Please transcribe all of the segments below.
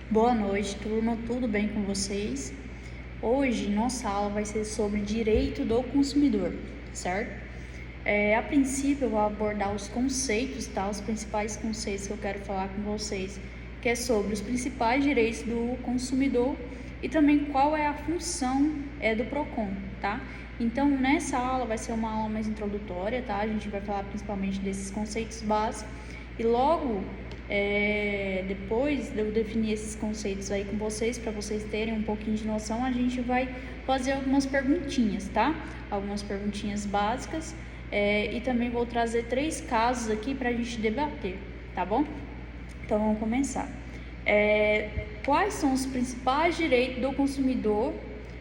Boa noite, turma, tudo bem com vocês? Hoje, nossa aula vai ser sobre direito do consumidor, certo? A princípio, eu vou abordar os conceitos, tá? Os principais conceitos que eu quero falar com vocês, que é sobre os principais direitos do consumidor e também qual é a função do PROCON, tá? Então, nessa aula vai ser uma aula mais introdutória, tá? A gente vai falar principalmente desses conceitos básicos e logo depois de eu definir esses conceitos aí com vocês, para vocês terem um pouquinho de noção, a gente vai fazer algumas perguntinhas, tá? Algumas perguntinhas básicas e também vou trazer 3 casos aqui para a gente debater, tá bom? Então vamos começar. Quais são os principais direitos do consumidor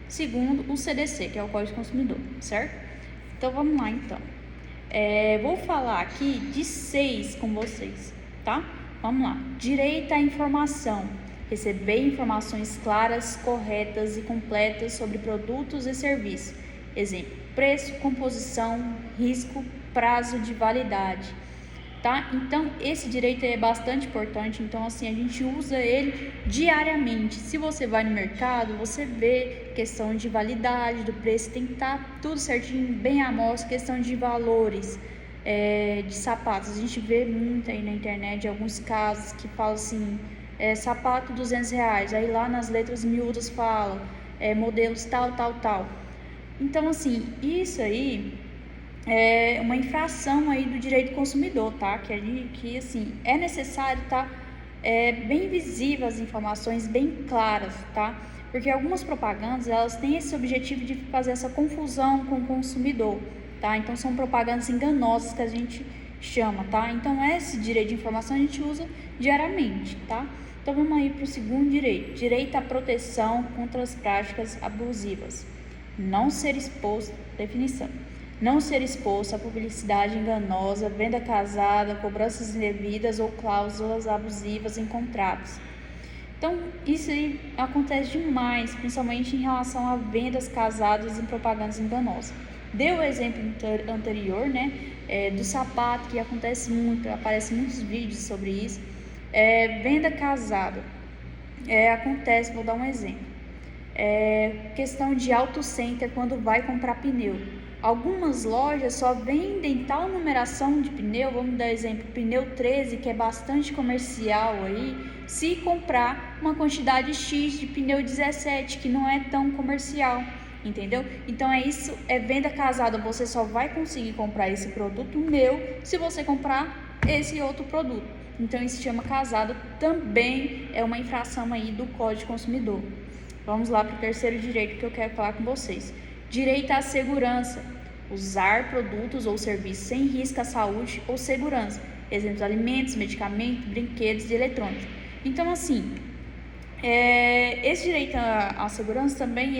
segundo o CDC, que é o Código do Consumidor, certo? Então vamos lá então. Vou falar aqui de 6 com vocês, tá? Vamos lá. Direito à informação. Receber informações claras, corretas e completas sobre produtos e serviços. Exemplo: preço, composição, risco, prazo de validade. Tá? Então, esse direito é bastante importante. Então, assim, a gente usa ele diariamente. Se você vai no mercado, você vê questão de validade do preço, tem que estar tudo certinho, bem à mostra, questão de valores. De sapatos, a gente vê muito aí na internet alguns casos que falam assim, sapato R$200, aí lá nas letras miúdas falam modelos tal, tal, tal. Então, assim, isso aí é uma infração aí do direito do consumidor, tá? Que assim, é necessário tá bem visível as informações, bem claras, tá? Porque algumas propagandas, elas têm esse objetivo de fazer essa confusão com o consumidor, tá? Então, são propagandas enganosas que a gente chama, tá? Então, esse direito de informação a gente usa diariamente, tá? Então, vamos aí para o segundo direito. Direito à proteção contra as práticas abusivas. Não ser exposto, definição. Não ser exposto à publicidade enganosa, venda casada, cobranças indevidas ou cláusulas abusivas em contratos. Então, isso aí acontece demais, principalmente em relação a vendas casadas e propagandas enganosas. Deu o exemplo anterior, né, do sapato, que acontece muito, aparecem muitos vídeos sobre isso. Venda casada, acontece, vou dar um exemplo. Questão de auto center quando vai comprar pneu. Algumas lojas só vendem tal numeração de pneu, vamos dar exemplo, pneu 13, que é bastante comercial aí, se comprar uma quantidade X de pneu 17, que não é tão comercial, entendeu? Então isso, é venda casada, você só vai conseguir comprar esse produto meu se você comprar esse outro produto. Então isso se chama casada, também é uma infração aí do Código do Consumidor. Vamos lá para o terceiro direito que eu quero falar com vocês. Direito à segurança. Usar produtos ou serviços sem risco à saúde ou segurança. Exemplos: alimentos, medicamentos, brinquedos e eletrônicos. Então, assim, esse direito à segurança também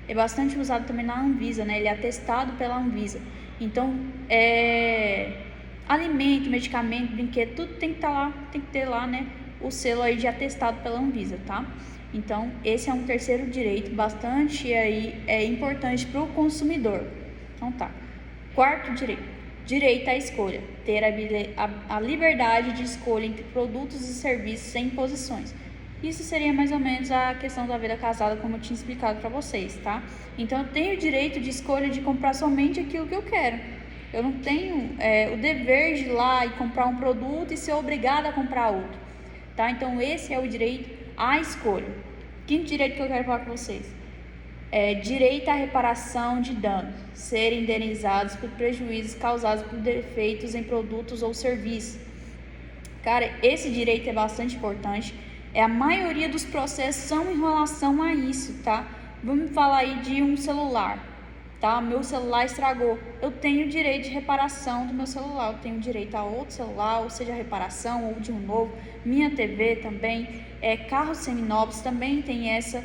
é bastante usado também na Anvisa, né? Ele é atestado pela Anvisa. Então, alimento, medicamento, brinquedo, tudo tem que estar lá, tem que ter lá, né, o selo aí de atestado pela Anvisa, tá? Então, esse é um terceiro direito bastante aí, importante para o consumidor. Então, tá. Quarto direito. Direito à escolha. Ter a liberdade de escolha entre produtos e serviços sem imposições. Isso seria mais ou menos a questão da vida casada, como eu tinha explicado para vocês, tá? Então, eu tenho o direito de escolha de comprar somente aquilo que eu quero. Eu não tenho o dever de ir lá e comprar um produto e ser obrigada a comprar outro, tá? Então, esse é o direito à escolha. Quinto direito que eu quero falar com vocês. Direito à reparação de danos. Serem indenizados por prejuízos causados por defeitos em produtos ou serviços. Cara, esse direito é bastante importante. A maioria dos processos são em relação a isso, tá? Vamos falar aí de um celular, tá? Meu celular estragou. Eu tenho direito de reparação do meu celular. Eu tenho direito a outro celular, ou seja, reparação ou de um novo. Minha TV também. Carros seminovos também tem essa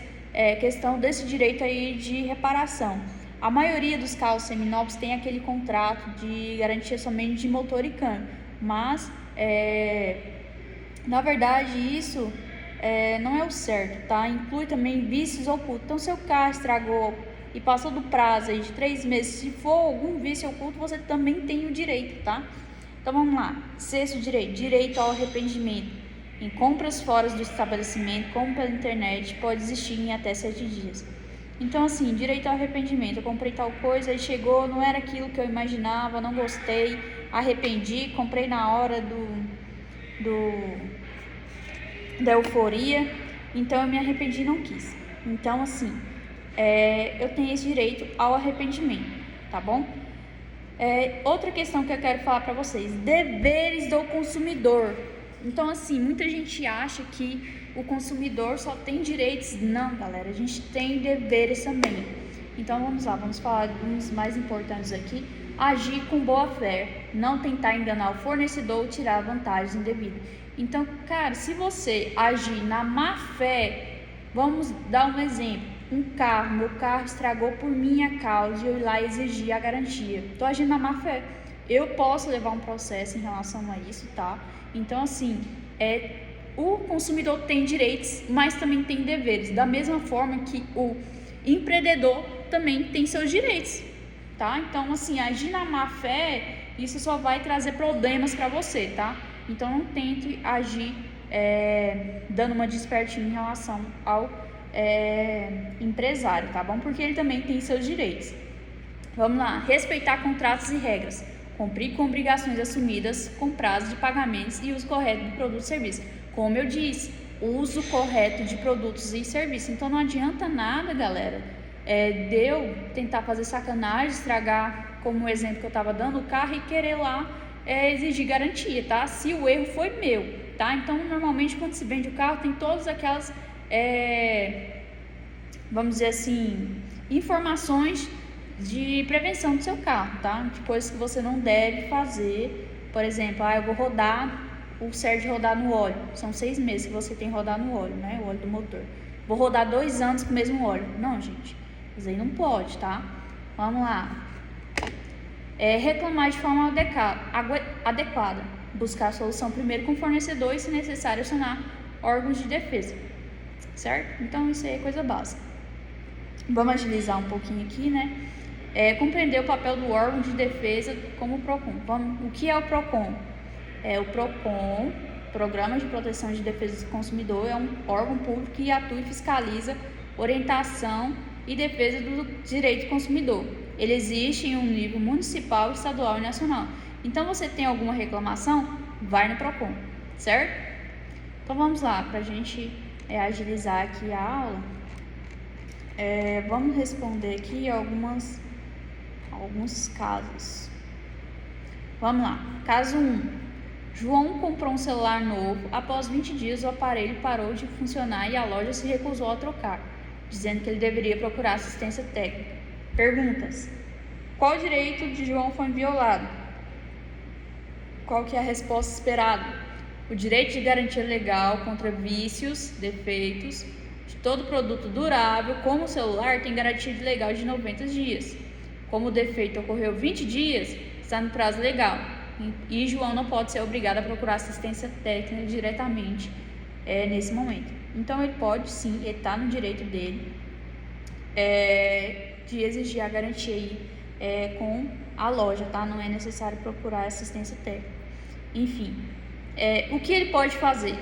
questão desse direito aí de reparação. A maioria dos carros seminovos tem aquele contrato de garantia somente de motor e câmbio, mas na verdade isso não é o certo, tá? Inclui também vícios ocultos. Então, seu carro estragou e passou do prazo aí de 3 meses, se for algum vício oculto, você também tem o direito, tá? Então, vamos lá. Sexto direito, direito ao arrependimento. em compras fora do estabelecimento, como pela internet, pode existir em até 7 dias. Então, assim, direito ao arrependimento. Eu comprei tal coisa e chegou, não era aquilo que eu imaginava, não gostei, arrependi, comprei na hora da euforia, então eu me arrependi e não quis. Então, assim, eu tenho esse direito ao arrependimento, tá bom? Outra questão que eu quero falar para vocês, deveres do consumidor. Então, assim, muita gente acha que o consumidor só tem direitos. Não, galera, a gente tem deveres também. Então, vamos lá, vamos falar de uns mais importantes aqui. Agir com boa fé, não tentar enganar o fornecedor ou tirar vantagens indevidas. Então, cara, se você agir na má fé, vamos dar um exemplo. Meu carro estragou por minha causa e eu ir lá exigir a garantia. Estou agindo na má fé. Eu posso levar um processo em relação a isso, tá? Então, assim, o consumidor tem direitos, mas também tem deveres. Da mesma forma que o empreendedor também tem seus direitos, tá? Então, assim, agir na má fé, isso só vai trazer problemas para você, tá? Então, não tente agir dando uma despertinha em relação ao empresário, tá bom? Porque ele também tem seus direitos. Vamos lá, respeitar contratos e regras, cumprir com obrigações assumidas com prazo de pagamentos e uso correto de produtos e serviços. Como eu disse, uso correto de produtos e serviços. Então não adianta nada, galera, de eu tentar fazer sacanagem, estragar, como o exemplo que eu estava dando, o carro e querer lá exigir garantia, tá? Se o erro foi meu, tá? Então normalmente quando se vende o carro tem todas aquelas vamos dizer assim, informações de prevenção do seu carro, tá? De coisas que você não deve fazer. Por exemplo, eu vou rodar, o certo de rodar no óleo. São 6 meses que você tem que rodar no óleo, né? O óleo do motor. Vou rodar 2 anos com o mesmo óleo. Não, gente. Isso aí não pode, tá? Vamos lá. Reclamar de forma adequada. Buscar a solução primeiro com o fornecedor e, se necessário, acionar órgãos de defesa. Certo? Então, isso aí é coisa básica. Vamos agilizar um pouquinho aqui, né? Compreender o papel do órgão de defesa como o PROCON. O que é o PROCON? O PROCON, Programa de Proteção de Defesa do Consumidor, é um órgão público que atua e fiscaliza orientação e defesa do direito do consumidor. Ele existe em um nível municipal, estadual e nacional. Então, você tem alguma reclamação? Vai no PROCON, certo? Então, vamos lá, para a gente agilizar aqui a aula. Vamos responder aqui alguns casos. Vamos lá. Caso 1. João comprou um celular novo. Após 20 dias, o aparelho parou de funcionar e a loja se recusou a trocar, dizendo que ele deveria procurar assistência técnica. Perguntas. Qual direito de João foi violado? Qual que é a resposta esperada? O direito de garantia legal contra vícios, defeitos de todo produto durável, como o celular, tem garantia legal de 90 dias. Como o defeito ocorreu 20 dias, está no prazo legal. E João não pode ser obrigado a procurar assistência técnica diretamente nesse momento. Então, ele pode sim, ele está no direito dele de exigir a garantia aí, com a loja, tá? Não é necessário procurar assistência técnica. Enfim, o que ele pode fazer?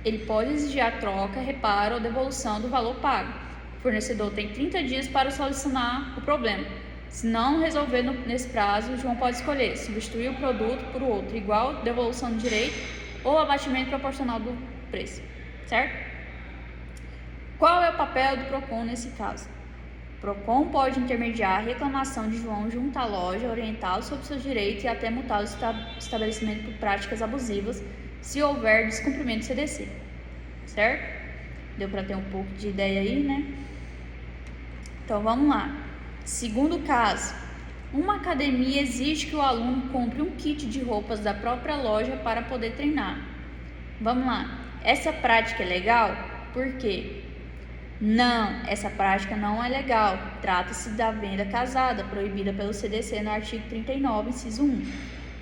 Ele pode exigir a troca, reparo ou devolução do valor pago. O fornecedor tem 30 dias para solucionar o problema. Se não resolver nesse prazo, o João pode escolher substituir o produto por outro, igual devolução do direito ou abatimento proporcional do preço, certo? Qual é o papel do PROCON nesse caso? O PROCON pode intermediar a reclamação de João junto à loja, orientá-lo sobre seus direitos e até multar o estabelecimento por práticas abusivas, se houver descumprimento do CDC, certo? Deu para ter um pouco de ideia aí, né? Então, vamos lá. Segundo caso, uma academia exige que o aluno compre um kit de roupas da própria loja para poder treinar. Vamos lá. Essa prática é legal? Por quê? Não, essa prática não é legal. Trata-se da venda casada, proibida pelo CDC no artigo 39, inciso 1.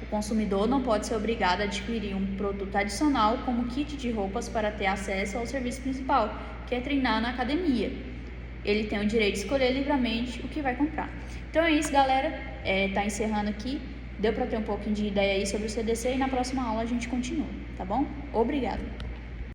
O consumidor não pode ser obrigado a adquirir um produto adicional como kit de roupas para ter acesso ao serviço principal, que é treinar na academia. Ele tem o direito de escolher livremente o que vai comprar. Então é isso, galera. Tá encerrando aqui. Deu para ter um pouquinho de ideia aí sobre o CDC e na próxima aula a gente continua. tá bom? Obrigada!